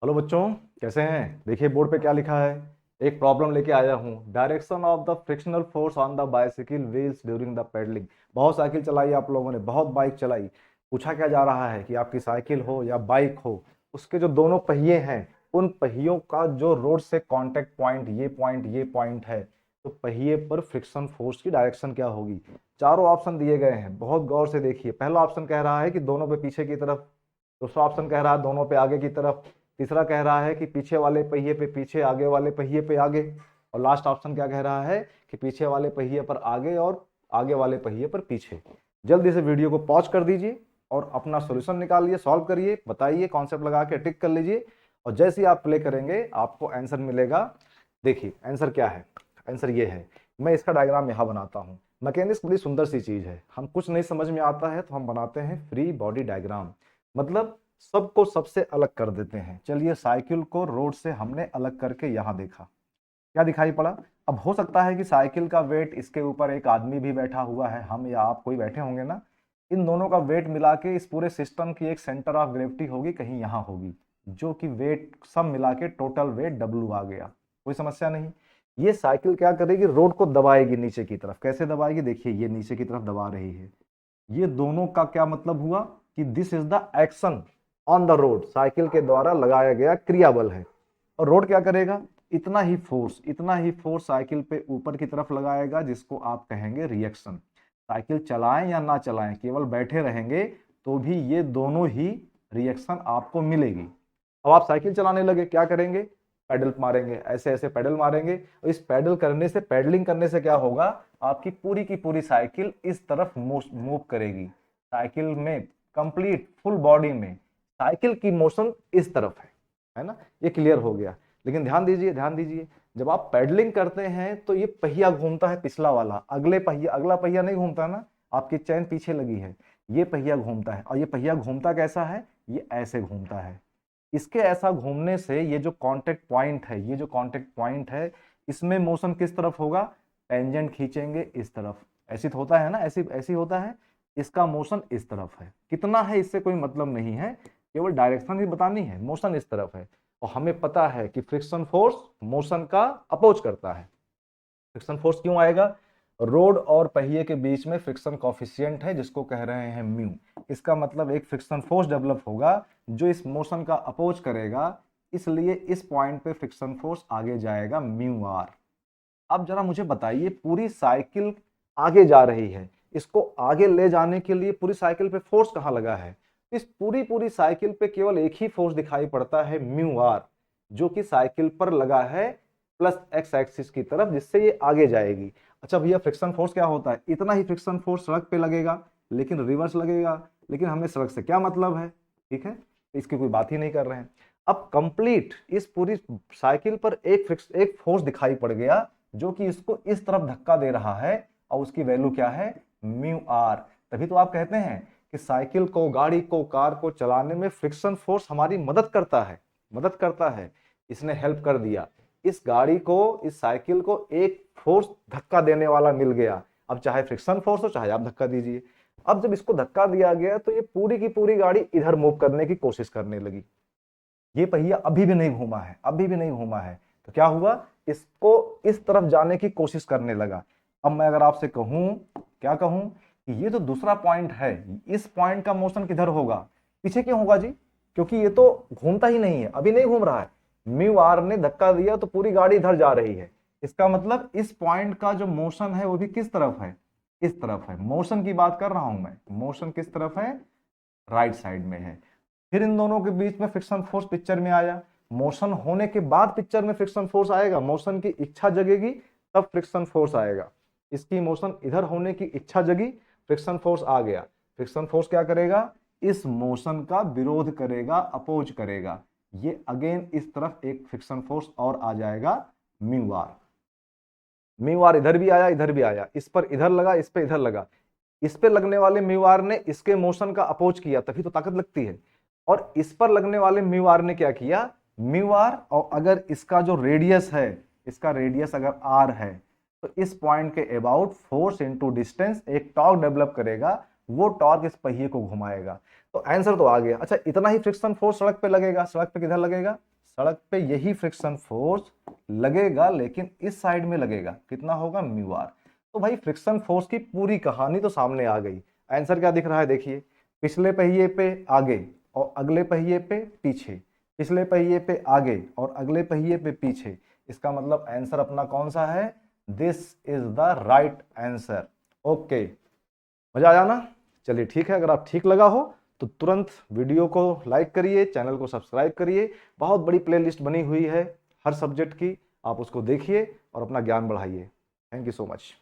Hello बच्चों, कैसे हैं? देखिए बोर्ड पे क्या लिखा है। एक प्रॉब्लम लेके आया हूँ। Direction of the frictional force on the bicycle wheels during the pedalling. बहुत साइकिल चलाई आप लोगों ने, बहुत बाइक चलाई। पूछा क्या जा रहा है कि आपकी साइकिल हो या बाइक हो, उसके जो दोनों पहिए हैं, उन पहियों का जो रोड से कांटेक्ट पॉइंट, ये पॉइंट है, तो पहिए पर फ्रिक्शन फोर्स की डायरेक्शन क्या होगी। चारों ऑप्शन दिए गए हैं, बहुत गौर से देखिए। पहला ऑप्शन कह रहा है कि दोनों पे पीछे की तरफ। दूसरा ऑप्शन कह रहा है दोनों पे आगे की तरफ। तीसरा कह रहा है कि पीछे वाले पहिए पे पीछे, आगे वाले पहिए पे आगे। और लास्ट ऑप्शन क्या कह रहा है कि पीछे वाले पहिए पर आगे और आगे वाले पहिए पर पीछे। जल्दी से वीडियो को पॉज कर दीजिए और अपना सॉल्यूशन निकालिए, सॉल्व करिए, बताइए, कॉन्सेप्ट लगा के टिक कर लीजिए। और जैसे ही आप प्ले करेंगे आपको आंसर मिलेगा। देखिए आंसर क्या है। आंसर ये है। मैं इसका डायग्राम यहाँ बनाता हूँ। मैकेनिक्स बड़ी सुंदर सी चीज है। हम कुछ नहीं समझ में आता है तो हम बनाते हैं फ्री बॉडी डायग्राम। मतलब सबको सबसे अलग कर देते हैं। चलिए, साइकिल को रोड से हमने अलग करके यहां देखा, क्या दिखाई पड़ा। अब हो सकता है कि साइकिल का वेट, इसके ऊपर एक आदमी भी बैठा हुआ है, हम या आप कोई बैठे होंगे ना। इन दोनों का वेट मिला के इस पूरे सिस्टम की एक सेंटर ऑफ ग्रेविटी होगी, कहीं यहां होगी, जो कि वेट सब मिला के टोटल वेट डब्ल्यू आ गया। कोई समस्या नहीं। ये साइकिल क्या करेगी, रोड को दबाएगी नीचे की तरफ। कैसे दबाएगी, देखिए ये नीचे की तरफ दबा रही है। ये दोनों का क्या मतलब हुआ कि this is the action on the road. Cycle के द्वारा लगाया गया क्रियाबल है। और रोड क्या करेगा, इतना ही फोर्स साइकिल पे ऊपर की तरफ लगाएगा, जिसको आप कहेंगे रिएक्शन। साइकिल चलाएं या ना चलाएं, केवल बैठे रहेंगे तो भी ये दोनों ही रिएक्शन आपको मिलेगी। अब आप साइकिल चलाने लगे, क्या करेंगे, पैडल मारेंगे, ऐसे ऐसे पैडल मारेंगे। और इस पैडल करने से, पैडलिंग करने से क्या होगा, आपकी पूरी की पूरी साइकिल इस तरफ मूव करेगी। साइकिल में कंप्लीट फुल बॉडी में साइकिल की मोशन इस तरफ है ना। ये क्लियर हो गया। लेकिन ध्यान दीजिए, ध्यान दीजिए, जब आप पैडलिंग करते हैं तो ये पहिया घूमता है, पिछला वाला। अगला पहिया नहीं घूमता ना। आपकी चैन पीछे लगी है, ये पहिया घूमता है। और ये पहिया घूमता कैसा है, ये ऐसे घूमता है। इसके ऐसा घूमने से ये जो कांटेक्ट पॉइंट है, ये जो कांटेक्ट पॉइंट है, इसमें मोशन किस तरफ होगा, टेंजेंट खींचेंगे इस तरफ। ऐसी तो होता है ना, ऐसी ऐसी होता है। इसका मोशन इस तरफ है। कितना है इससे कोई मतलब नहीं है, केवल डायरेक्शन ही बतानी है। मोशन इस तरफ है। और हमें पता है कि फ्रिक्शन फोर्स मोशन का अपोज करता है। फ्रिक्शन फोर्स क्यों आएगा, रोड और पहिए के बीच में फ्रिक्शन कॉफिशिएंट है, जिसको कह रहे हैं म्यू। इसका मतलब एक फ्रिक्शन फोर्स डेवलप होगा जो इस मोशन का अपोज करेगा। इसलिए इस पॉइंट पे फ्रिक्शन फोर्स आगे जाएगा म्यू आर। अब जरा मुझे बताइए, पूरी साइकिल आगे जा रही है, इसको आगे ले जाने के लिए पूरी साइकिल पे फोर्स कहां लगा है। इस पूरी पूरी साइकिल पे केवल एक ही फोर्स दिखाई पड़ता है, म्यू आर, जो कि साइकिल पर लगा है प्लस एक्स एक्सिस की तरफ, जिससे ये आगे जाएगी। अच्छा भैया, फ्रिक्शन फोर्स क्या होता है, इतना ही फ्रिक्शन फोर्स सड़क पे लगेगा, लेकिन रिवर्स लगेगा। लेकिन हमें सड़क से क्या मतलब है, ठीक है, इसकी कोई बात ही नहीं कर रहे हैं। अब कंप्लीट इस पूरी साइकिल पर एक फोर्स दिखाई पड़ गया, जो कि इसको इस तरफ धक्का दे रहा है। और उसकी वैल्यू क्या है, म्यू आर। तभी तो आप कहते हैं कि साइकिल को, गाड़ी को, कार को चलाने में फ्रिक्शन फोर्स हमारी मदद करता है, मदद करता है। इसने हेल्प कर दिया। इस गाड़ी को, इस साइकिल को एक फोर्स धक्का देने वाला मिल गया। अब चाहे फ्रिक्शन फोर्स हो, चाहे आप धक्का दीजिए। अब जब इसको धक्का दिया गया तो ये पूरी की पूरी गाड़ी इधर मूव करने की कोशिश करने लगी। ये पहिया अभी भी नहीं घूमा है, अभी भी नहीं घूमा है। तो क्या हुआ, इसको इस तरफ जाने की कोशिश करने लगा। अब मैं अगर आपसे कहूं, क्या कहूं, कि ये जो दूसरा पॉइंट है, इस पॉइंट का मोशन किधर होगा, पीछे क्यों होगा जी, क्योंकि ये तो घूमता ही नहीं है, अभी नहीं घूम रहा है। म्यू आर ने धक्का दिया तो पूरी गाड़ी इधर जा रही है। इसका मतलब इस पॉइंट का जो मोशन है वो भी किस तरफ है, इस तरफ है। मोशन की बात कर रहा हूं मैं, मोशन किस तरफ है, राइट साइड में है। फिर इन दोनों के बीच में फ्रिक्शन फोर्स पिक्चर में आया। मोशन होने के बाद पिक्चर में फ्रिक्शन फोर्स आएगा, मोशन की इच्छा जगेगी तब फ्रिक्शन फोर्स आएगा। इसकी मोशन इधर होने की इच्छा जगी, फ्रिक्शन फोर्स आ गया। फ्रिक्शन फोर्स क्या करेगा, इस मोशन का विरोध करेगा, अपोज करेगा। ये अगेन इस तरफ एक फ्रिक्शन फोर्स और आ जाएगा, म्यू आर। म्यू आर इधर भी आया, इधर भी आया, इस पर इधर लगा, इस पे इधर लगा। इस पे लगने वाले म्यू आर ने इसके मोशन का अपोज किया, तभी तो ताकत लगती है। और इस पर लगने वाले म्यू आर ने क्या किया, म्यू आर, और अगर इसका जो रेडियस है, इसका रेडियस अगर आर है, तो इस पॉइंट के अबाउट फोर्स इंटू डिस्टेंस एक टॉर्क डेवलप करेगा। वो टॉर्क इस पहिए को घुमाएगा। तो आंसर तो आ गया। अच्छा, इतना ही फ्रिक्शन फोर्स सड़क पे लगेगा, सड़क पे किधर लगेगा, सड़क पे यही फ्रिक्शन फोर्स लगेगा, लेकिन इस साइड में लगेगा, कितना होगा, म्यू आर। तो भाई फ्रिक्शन फोर्स की पूरी कहानी तो सामने आ गई। आंसर क्या दिख रहा है, देखिए, पिछले पहिए पे आगे और अगले पहिए पे पीछे, पिछले पहिए पे आगे और अगले पहिए पे पीछे। इसका मतलब आंसर अपना कौन सा है, this is the right answer. Okay, मजा आया ना? चलिए ठीक है, अगर आप ठीक लगा हो तो तुरंत वीडियो को लाइक करिए, चैनल को सब्सक्राइब करिए। बहुत बड़ी प्लेलिस्ट बनी हुई है हर सब्जेक्ट की, आप उसको देखिए और अपना ज्ञान बढ़ाइए। Thank you so much.